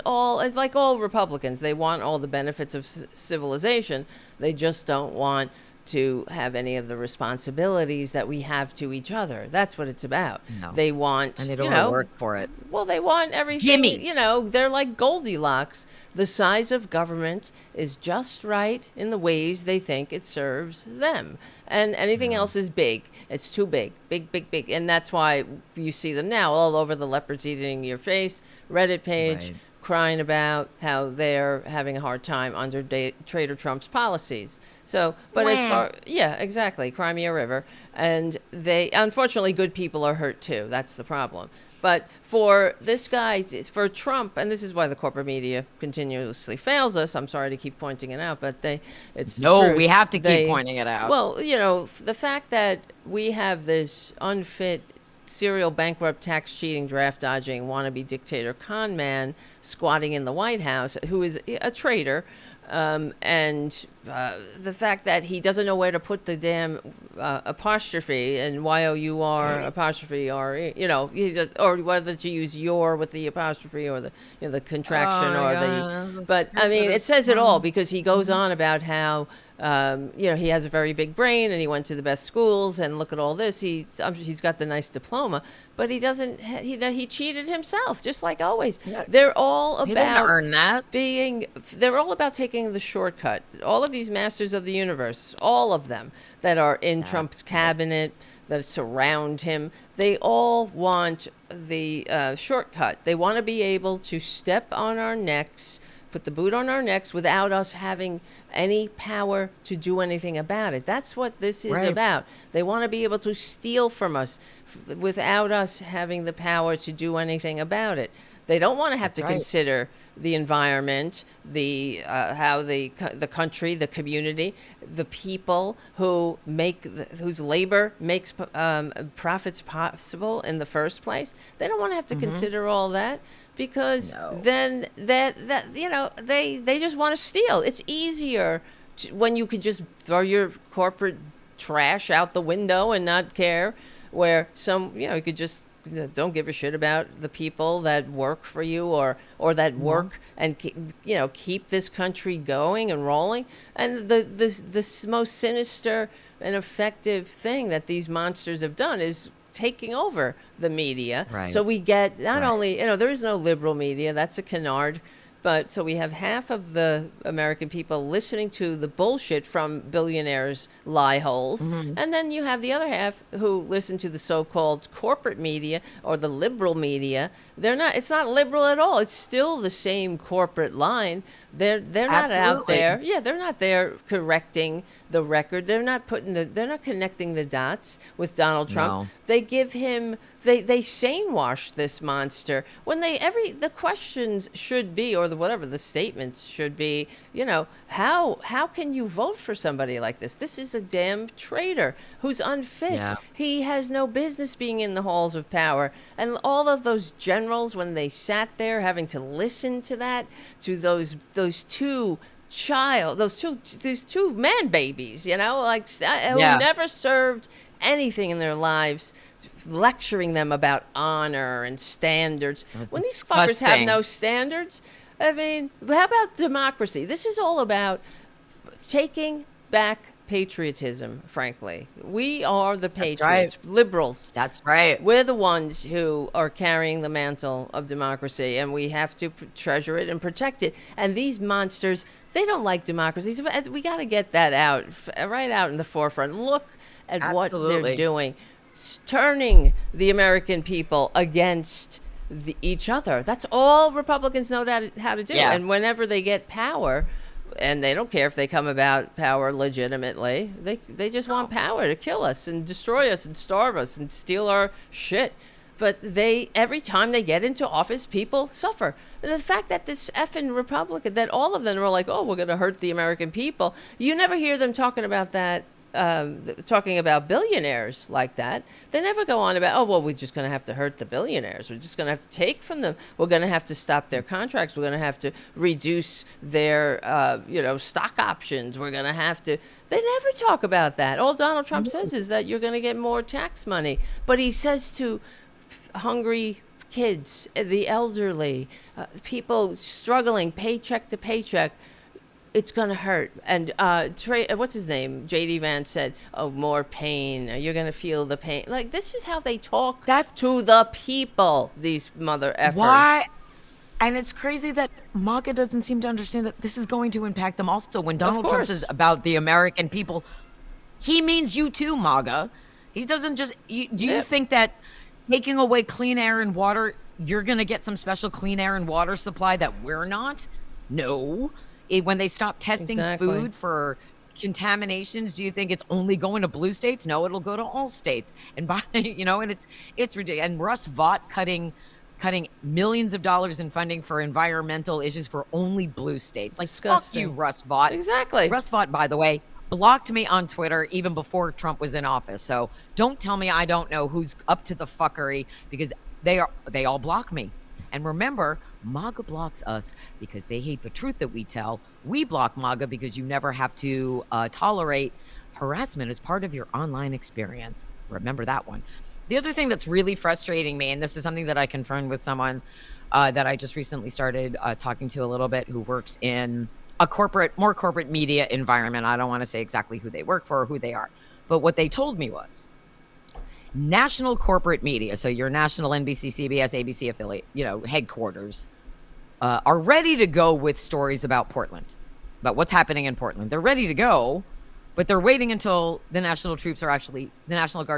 all, like all Republicans, they want all the benefits of civilization. They just don't want to have any of the responsibilities that we have to each other. That's what it's about. No. They want, and they don't want to work for it. Well, they want everything. Gimme. They're like Goldilocks. The size of government is just right in the ways they think it serves them. And anything else is big. It's too big. Big, big, big. And that's why you see them now all over the leopards eating your face Reddit page, crying about how they're having a hard time under Trader Trump's policies. So, but as far, exactly, Crimea River. And unfortunately, good people are hurt too. That's the problem. But for this guy, for Trump, and this is why the corporate media continuously fails us. I'm sorry to keep pointing it out, but it's true. We have to keep pointing it out. Well, the fact that we have this unfit, serial bankrupt, tax cheating, draft dodging, wannabe dictator con man squatting in the White House, who is a traitor. And the fact that he doesn't know where to put the damn apostrophe and YOUR apostrophe or or whether to use your with the apostrophe or the contraction but I mean it says it all, because he goes on about how he has a very big brain and he went to the best schools and look at all this. He's got the nice diploma, but he doesn't. He cheated himself, just like always. Yeah. They're all about he didn't earn that. They're all about taking the shortcut. All of these masters of the universe, all of them that are in Trump's cabinet, that surround him, they all want the shortcut. They want to be able to step on our necks, put the boot on our necks without us having any power to do anything about it. That's what this is about. They want to be able to steal from us without us having the power to do anything about it. They don't want to have to consider the environment, how the country, the community, the people whose labor makes profits possible in the first place. They don't want to have to consider all that, because then they just want to steal. It's easier when you could just throw your corporate trash out the window and not care, where you could just don't give a shit about the people that work for you or that work and keep this country going and rolling. And the most sinister and effective thing that these monsters have done is taking over the media. So we get not only, there is no liberal media, that's a canard, but so we have half of the American people listening to the bullshit from billionaires' lie holes. And then you have the other half who listen to the so-called corporate media or the liberal media. It's not liberal at all. It's still the same corporate line. They're not out there. Yeah, they're not there correcting the record. They're not connecting the dots with Donald Trump. They give him they shamewash this monster when the questions should be, or whatever the statements should be, how can you vote for somebody like this? This is a damn traitor who's unfit. He has no business being in the halls of power. And all of those generals, when they sat there having to listen to these two man babies, who never served anything in their lives, lecturing them about honor and standards. When these fuckers have no standards, I mean, how about democracy? This is all about taking back patriotism, frankly. We are the patriots, liberals. That's right. We're the ones who are carrying the mantle of democracy, and we have to treasure it and protect it. And these monsters, they don't like democracy. So we got to get that right out in the forefront. Look at what they're doing. Turning the American people against each other. That's all Republicans know how to do. And whenever they get power, and they don't care if they come about power legitimately. They just want power to kill us and destroy us and starve us and steal our shit. But every time they get into office, people suffer. And the fact that this effing Republican, that all of them are like, oh, we're going to hurt the American people. You never hear them talking about that, talking about billionaires like that. They never go on about, oh, well, we're just going to have to hurt the billionaires. We're just going to have to take from them. We're going to have to stop their contracts. We're going to have to reduce their, stock options. We're going to have to. They never talk about that. All Donald Trump says is that you're going to get more tax money. But he says to hungry kids, the elderly, people struggling paycheck to paycheck, it's going to hurt. And what's his name? J.D. Vance said, oh, more pain. You're going to feel the pain. Like, this is how they talk to the people, these mother effers. Why? And it's crazy that MAGA doesn't seem to understand that this is going to impact them also. When Donald Trump says about the American people, he means you too, MAGA. He doesn't just... Do you think that taking away clean air and water, you're going to get some special clean air and water supply that we're not? No. When they stop testing food for contaminations, do you think it's only going to blue states? No, it'll go to all states. And and it's ridiculous. And Russ Vought cutting millions of dollars in funding for environmental issues for only blue states. Like, disgusting. Fuck you, Russ Vought. Exactly. Russ Vought, by the way, blocked me on Twitter even before Trump was in office. So don't tell me I don't know who's up to the fuckery, because they all block me. And remember, MAGA blocks us because they hate the truth that we tell. We block MAGA because you never have to tolerate harassment as part of your online experience. Remember that one. The other thing that's really frustrating me, and this is something that I confirmed with someone that I just recently started talking to a little bit, who works in a more corporate media environment. I don't want to say exactly who they work for or who they are. But what they told me was national corporate media, so your national NBC, CBS, ABC affiliate, headquarters, are ready to go with stories about Portland, about what's happening in Portland. They're ready to go, but they're waiting until the National Guard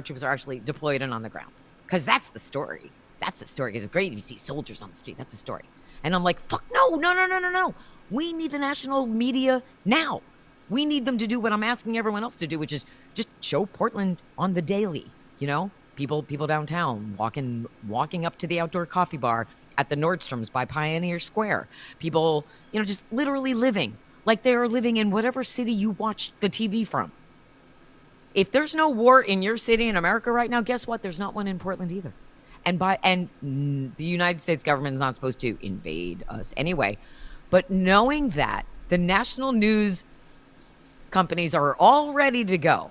troops are actually deployed and on the ground. Because that's the story. That's the story. Because it's great if you see soldiers on the street. That's the story. And I'm like, fuck no. We need the national media now. We need them to do what I'm asking everyone else to do, which is just show Portland on the daily. People downtown walking up to the outdoor coffee bar at the Nordstroms by Pioneer Square. People, just literally living like they are living in whatever city you watch the TV from. If there's no war in your city in America right now, guess what? There's not one in Portland either. And the United States government is not supposed to invade us anyway. But knowing that the national news companies are all ready to go,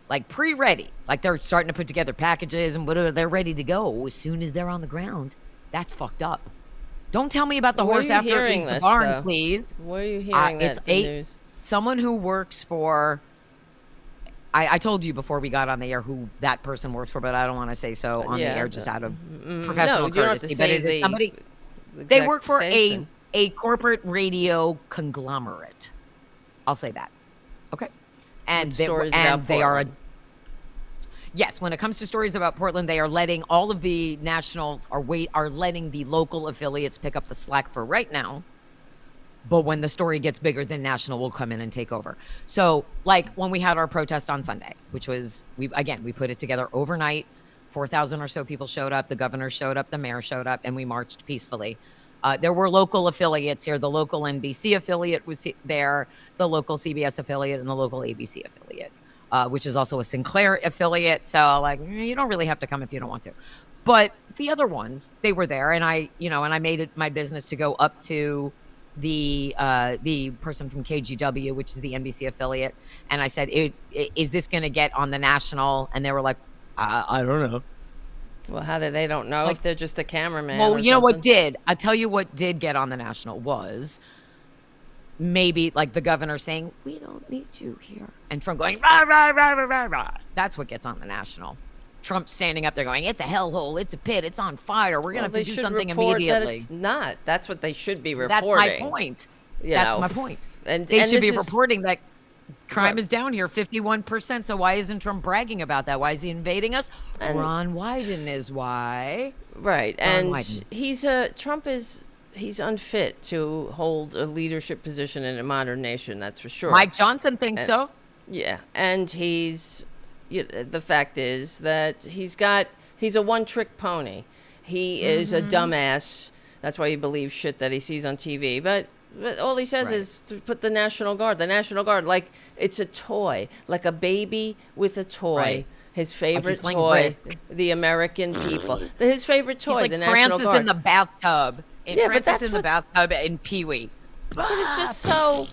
like pre-ready, like they're starting to put together packages and whatever, they're ready to go as soon as they're on the ground. That's fucked up. Don't tell me about the horse after it leaves the barn, please. Where are you hearing that? News? Someone who works for... I told you before we got on the air who that person works for, but I don't want to say so on the air just out of professional courtesy. But it is somebody... They work for a corporate radio conglomerate. I'll say that. Okay. And they are yes, when it comes to stories about Portland, they are letting all of the nationals are letting the local affiliates pick up the slack for right now. But when the story gets bigger, then national will come in and take over. So like when we had our protest on Sunday, which was, we put it together overnight, 4,000 or so people showed up. The governor showed up, the mayor showed up, and we marched peacefully. There were local affiliates here. The local NBC affiliate was there, the local CBS affiliate, and the local ABC affiliate, which is also a Sinclair affiliate. So like, you don't really have to come if you don't want to. But the other ones, they were there. And I made it my business to go up to the person from KGW, which is the NBC affiliate. And I said, is this going to get on the national? And they were like, I don't know. Well, how did they don't know if they're just a cameraman? Well, you know what did? I'll tell you what did get on the national was maybe like the governor saying, we don't need you here. And Trump going, rah, rah, rah, rah, rah, rah. That's what gets on the national. Trump standing up there going, it's a hellhole, it's a pit, it's on fire. We're going to have to do something immediately. That it's not. That's what they should be reporting. That's my point. That's my point. And they should be reporting that crime is down here 51%. So why isn't Trump bragging about that? Why is he invading us? And Ron Wyden is why. Right. And Trump is he's unfit to hold a leadership position in a modern nation. That's for sure. Mike Johnson thinks so. Yeah, and the fact is that he's a one-trick pony. He is a dumbass. That's why he believes shit that he sees on TV. But all he says is to put the National Guard. The National Guard, like it's a toy, like a baby with a toy. Right. His favorite like toy, Risk. the American people. His favorite toy, He's like the National Francis Guard. in the bathtub. Yeah, but Francis that's in the bathtub in Pee-wee. But it's just so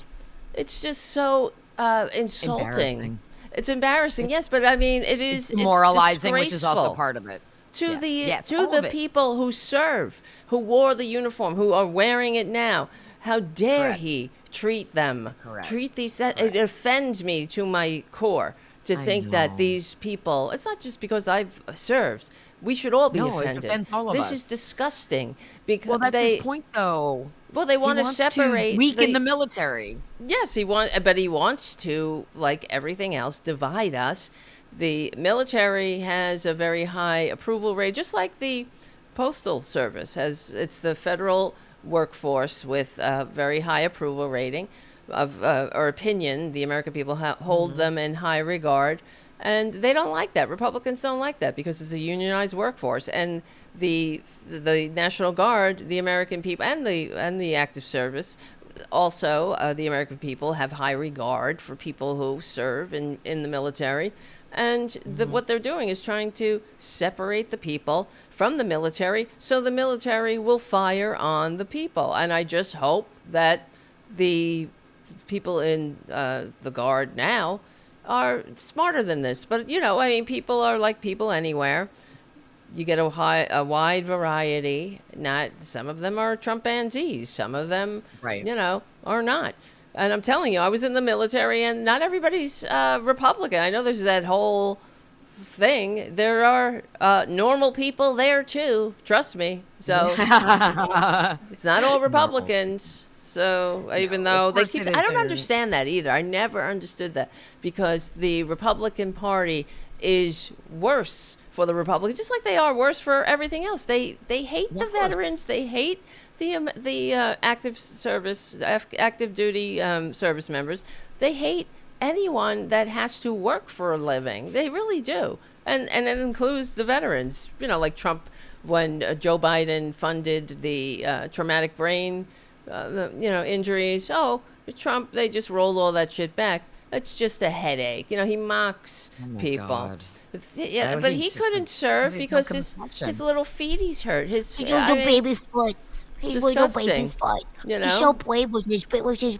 insulting. Embarrassing. It's embarrassing, yes, but I mean, it's demoralizing, which is also disgraceful part of it. to Yes, to all the of it. people who serve, who wore the uniform, who are wearing it now. How dare Correct. he treat them? Correct. Treat these. It offends me to my core to think that know. these people. It's not just because I've served. We should all be No, it offended. offends all of This us. is disgusting. Because Well, that's his point, though. Well, they want He to wants separate. weaken the military. Yes, he wants to, like everything else, divide us. The military has a very high approval rate, just like the postal service has. It's the federal workforce with a very high approval rating of or opinion. The American people hold them in high regard, and they don't like that. Republicans don't like that because it's a unionized workforce, and the National Guard, the American people, and the active service. Also, the American people have high regard for people who serve in the military. And what they're doing is trying to separate the people from the military so the military will fire on the people. And I just hope that the people in the Guard now are smarter than this. But, I mean, people are like people anywhere. You get a wide variety. Not some of them are Trumpanzees. Some of them, Right. are not. And I'm telling you, I was in the military, and not everybody's Republican. I know there's that whole thing. There are normal people there too. Trust me. So it's not all Republicans. So even though of they course keep, it I don't isn't. understand that either. I never understood that because the Republican Party is worse for the Republicans, just like they are worse for everything else. They hate the veterans. They hate the active duty service members. They hate anyone that has to work for a living. They really do, and it includes the veterans. Like Trump, when Joe Biden funded the traumatic brain, injuries. Oh, Trump, they just rolled all that shit back. It's just a headache. He mocks people. God. Yeah, Oh, but he he just- couldn't serve there's no because his compassion. little feeties hurt. His His little baby foot. His little baby disgusting. foot. He's so brave with his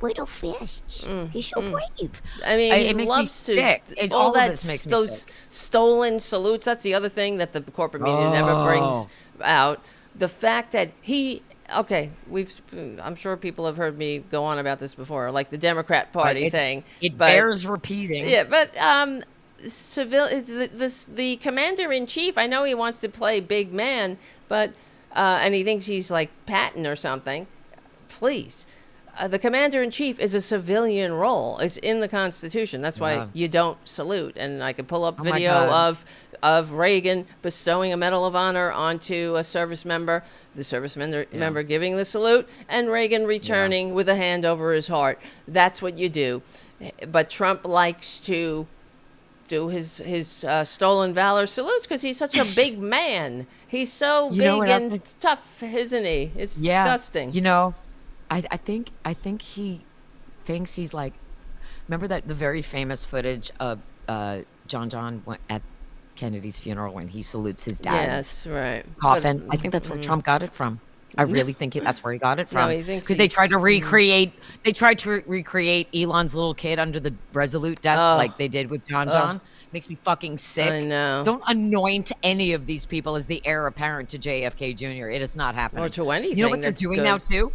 little fists. He's so brave. I mean, It he makes me loves to sick. All all of that this makes me those sick. stolen salutes. That's the other thing that the corporate media never brings out. The fact that I'm sure people have heard me go on about this before, like the Democrat Party thing. It but- bears repeating. Yeah, but the commander in chief. I know he wants to play big man, but and he thinks he's like Patton or something. Please, the commander in chief is a civilian role. It's in the Constitution. That's why you don't salute. And I could pull up my video God. of Reagan bestowing a Medal of Honor onto a service member. The service member giving the salute, and Reagan returning with a hand over his heart. That's what you do. But Trump likes to do his stolen valor salutes because he's such a big man. He's so big and tough, isn't he? It's disgusting. I think he thinks he's like. Remember the very famous footage of John at Kennedy's funeral when he salutes his dad's Yes, right. coffin. I think that's where Trump got it from. I really think that's where he got it from. he thinks Because they he's- tried to recreate. They tried to recreate Elon's little kid under the Resolute desk, like they did with John. Makes me fucking sick. I know. Don't anoint any of these people as the heir apparent to JFK Jr. It is not happening. Or to anything. You know what they're that's doing good. now too?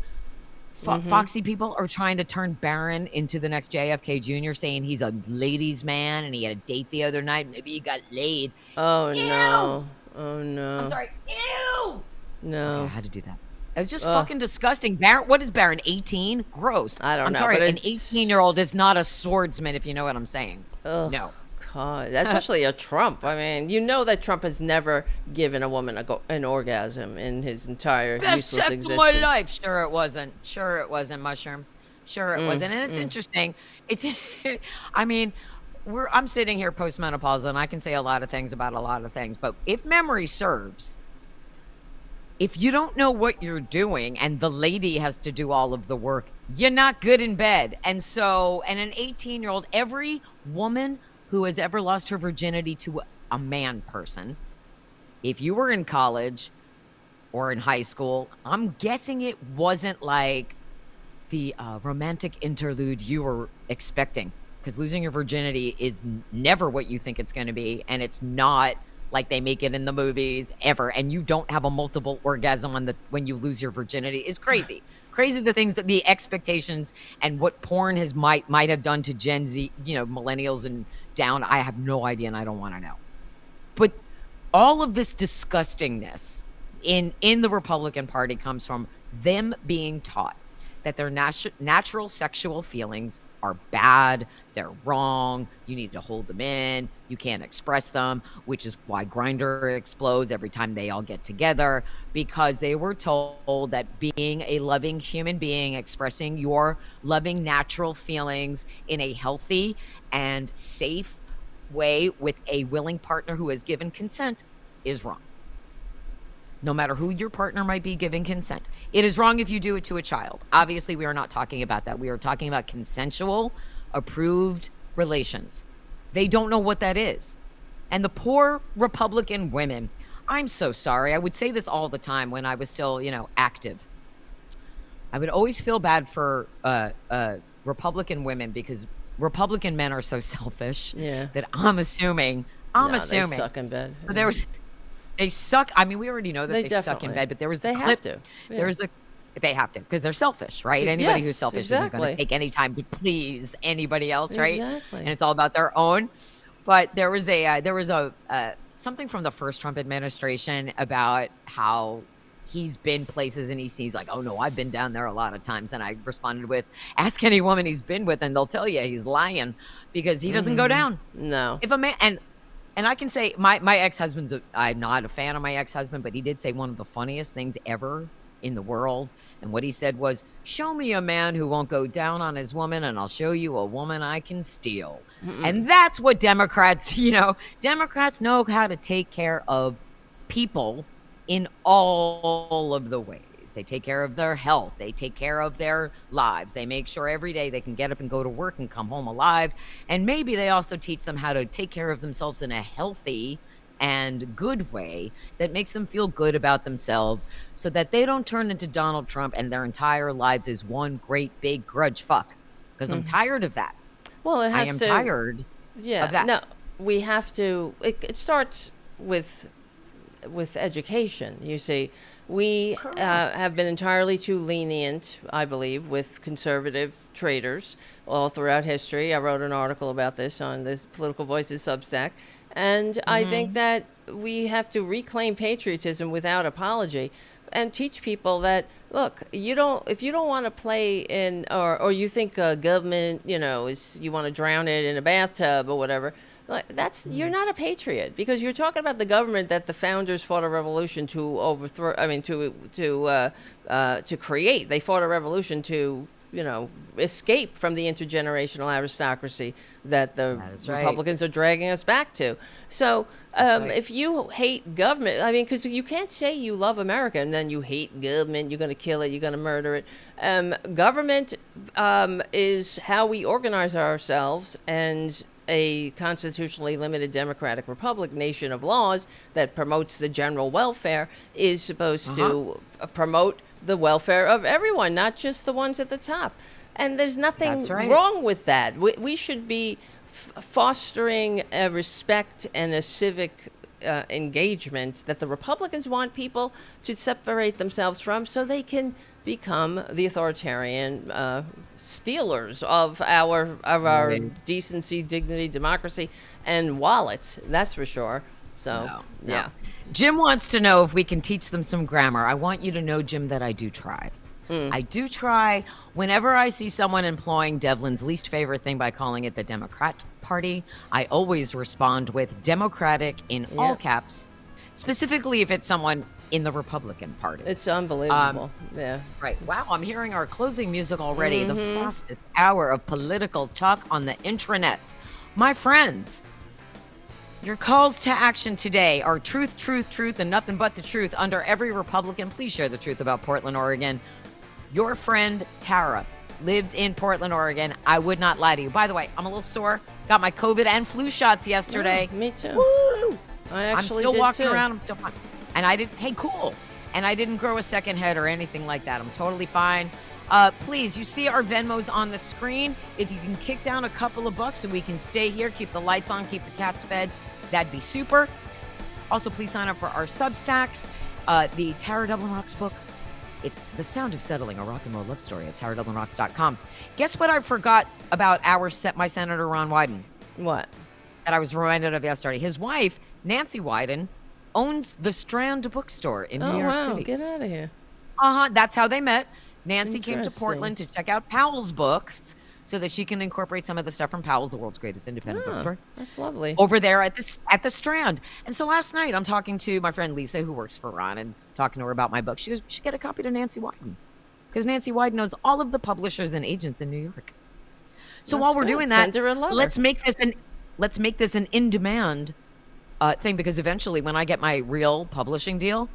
Foxy people are trying to turn Barron into the next JFK Jr., saying he's a ladies' man and he had a date the other night. Maybe he got laid. Oh Ew. no! Oh no! I'm sorry. Ew. No. I had to do that. It was just fucking disgusting. Barron, what is Barron? 18? Gross. I don't I'm know, sorry. but An it's- 18-year-old is not a swordsman, if you know what I'm saying. Ugh. No. God, especially a Trump. I mean, you know that Trump has never given a woman an orgasm in his entire Best useless sex of existence. my life. Sure it wasn't. Mushroom. Sure it wasn't. And it's interesting. It's, I mean, I'm sitting here postmenopausal, and I can say a lot of things about a lot of things. But if memory serves, if you don't know what you're doing and the lady has to do all of the work, you're not good in bed. And so, and an 18-year-old, every woman who has ever lost her virginity to a man person, if you were in college or in high school, I'm guessing it wasn't like the romantic interlude you were expecting, because losing your virginity is never what you think it's going to be, and it's not like they make it in the movies ever. And you don't have a multiple orgasm when you lose your virginity is crazy. Crazy the things that the expectations and what porn might have done to Gen Z, millennials and down. I have no idea, and I don't want to know. But all of this disgustingness in the Republican Party comes from them being taught that their natural sexual feelings are bad, they're wrong, you need to hold them in, you can't express them, which is why Grindr explodes every time they all get together, because they were told that being a loving human being, expressing your loving natural feelings in a healthy and safe way with a willing partner who has given consent is wrong. No matter who your partner might be giving consent. It is wrong if you do it to a child. Obviously, we are not talking about that. We are talking about consensual, approved relations. They don't know what that is. And the poor Republican women, I'm so sorry. I would say this all the time when I was still, active. I would always feel bad for Republican women, because Republican men are so selfish that I'm assuming. They suck in bed. So they suck. I mean, we already know that they suck in bed, but there was they clip. Have to. Yeah. They have to, because they're selfish, right? Anybody who's selfish isn't going to take any time to please anybody else, right? Exactly. And it's all about their own. But there was something from the first Trump administration about how he's been places and he's like, oh no, I've been down there a lot of times. And I responded with, ask any woman he's been with and they'll tell you he's lying, because he doesn't go down. No. If a man, and I can say my ex-husband's, I'm not a fan of my ex-husband, but he did say one of the funniest things ever in the world. And what he said was, show me a man who won't go down on his woman, and I'll show you a woman I can steal. And that's what Democrats, Democrats know how to take care of people in all of the ways. They take care of their health. They take care of their lives. They make sure every day they can get up and go to work and come home alive. And maybe they also teach them how to take care of themselves in a healthy and good way that makes them feel good about themselves, so that they don't turn into Donald Trump and their entire lives is one great big grudge fuck. Because I'm tired of that. Well, I am tired of that. No, we have to. It starts with education. You see, we have been entirely too lenient, I believe, with conservative traders all throughout history. I wrote an article about this on the Political Voices Substack. And I think that we have to reclaim patriotism without apology and teach people that, look, if you don't want to play in, or you think government, you want to drown it in a bathtub or whatever, you're not a patriot, because you're talking about the government that the founders fought a revolution to overthrow. I mean, to create. They fought a revolution to, escape from the intergenerational aristocracy that the Republicans are dragging us back to. So if you hate government, I mean, because you can't say you love America and then you hate government, you're going to kill it, you're going to murder it. Government is how we organize ourselves, and a constitutionally limited democratic republic, nation of laws that promotes the general welfare, is supposed to promote the welfare of everyone, not just the ones at the top. And there's nothing wrong with that. We should be fostering a respect and a civic engagement that the Republicans want people to separate themselves from, so they can become the authoritarian stealers of our decency, dignity, democracy, and wallets. That's for sure. So, yeah. Jim wants to know if we can teach them some grammar. I want you to know, Jim, that I do try. I do try, whenever I see someone employing Devlin's least favorite thing by calling it the Democrat Party, I always respond with Democratic in all caps, specifically if it's someone in the Republican Party. It's unbelievable. Yeah. Right. Wow, I'm hearing our closing music already. The fastest hour of political talk on the intranets. My friends, your calls to action today are truth, truth, truth, and nothing but the truth under every Republican. Please share the truth about Portland, Oregon. Your friend Tara lives in Portland, Oregon. I would not lie to you. By the way, I'm a little sore. Got my COVID and flu shots yesterday. Yeah, me too. Woo! I'm still walking around. I'm still fine. And I didn't, hey, cool. And I didn't grow a second head or anything like that. I'm totally fine. Please, you see our Venmos on the screen. If you can kick down a couple of bucks so we can stay here, keep the lights on, keep the cats fed, that'd be super. Also, please sign up for our Substacks. The Tara Dublin Rocks book. It's The Sound of Settling, a rock and roll love story at TaraDublinRocks.com. Guess what I forgot about my Senator Ron Wyden? What? That I was reminded of yesterday. His wife, Nancy Wyden, owns the Strand bookstore in New York City. Get out of here. That's how they met. Nancy came to Portland to check out Powell's books so that she can incorporate some of the stuff from Powell's, the world's greatest independent bookstore. That's lovely. Over there at the Strand. And so last night I'm talking to my friend Lisa, who works for Ron, and talking to her about my book. She goes, "We should get a copy to Nancy Wyden, because Nancy Wyden knows all of the publishers and agents in New York." So while we're doing that, let's make this an in-demand thing, because eventually when I get my real publishing deal,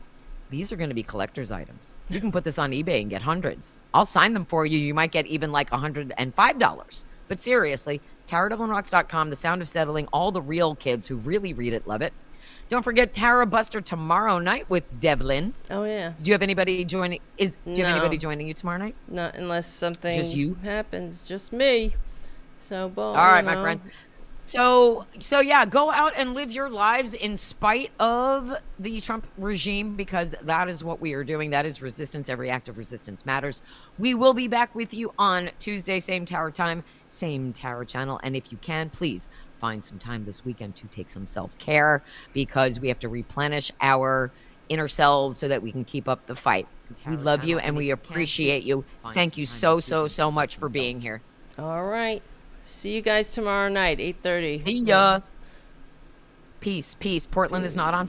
these are going to be collector's items. You can put this on eBay and get hundreds. I'll sign them for you. You might get even like $105. But seriously, TaraDublinRocks.com, The Sound of Settling, all the real kids who really read it love it. Don't forget Tara Buster tomorrow night with Devlin. Oh, yeah. Do you have anybody joining? Do you have anybody joining you tomorrow night? Not unless something just you happens. Just me. So, all right, my friends. So yeah, go out and live your lives in spite of the Trump regime, because that is what we are doing. That is resistance. Every act of resistance matters. We will be back with you on Tuesday, same Tower time, same Tower channel. And if you can, please find some time this weekend to take some self-care, because we have to replenish our inner selves so that we can keep up the fight. We love you and we appreciate you. Thank you so much for being here. All right. See you guys tomorrow night, 8:30. See ya. Peace. Portland is not on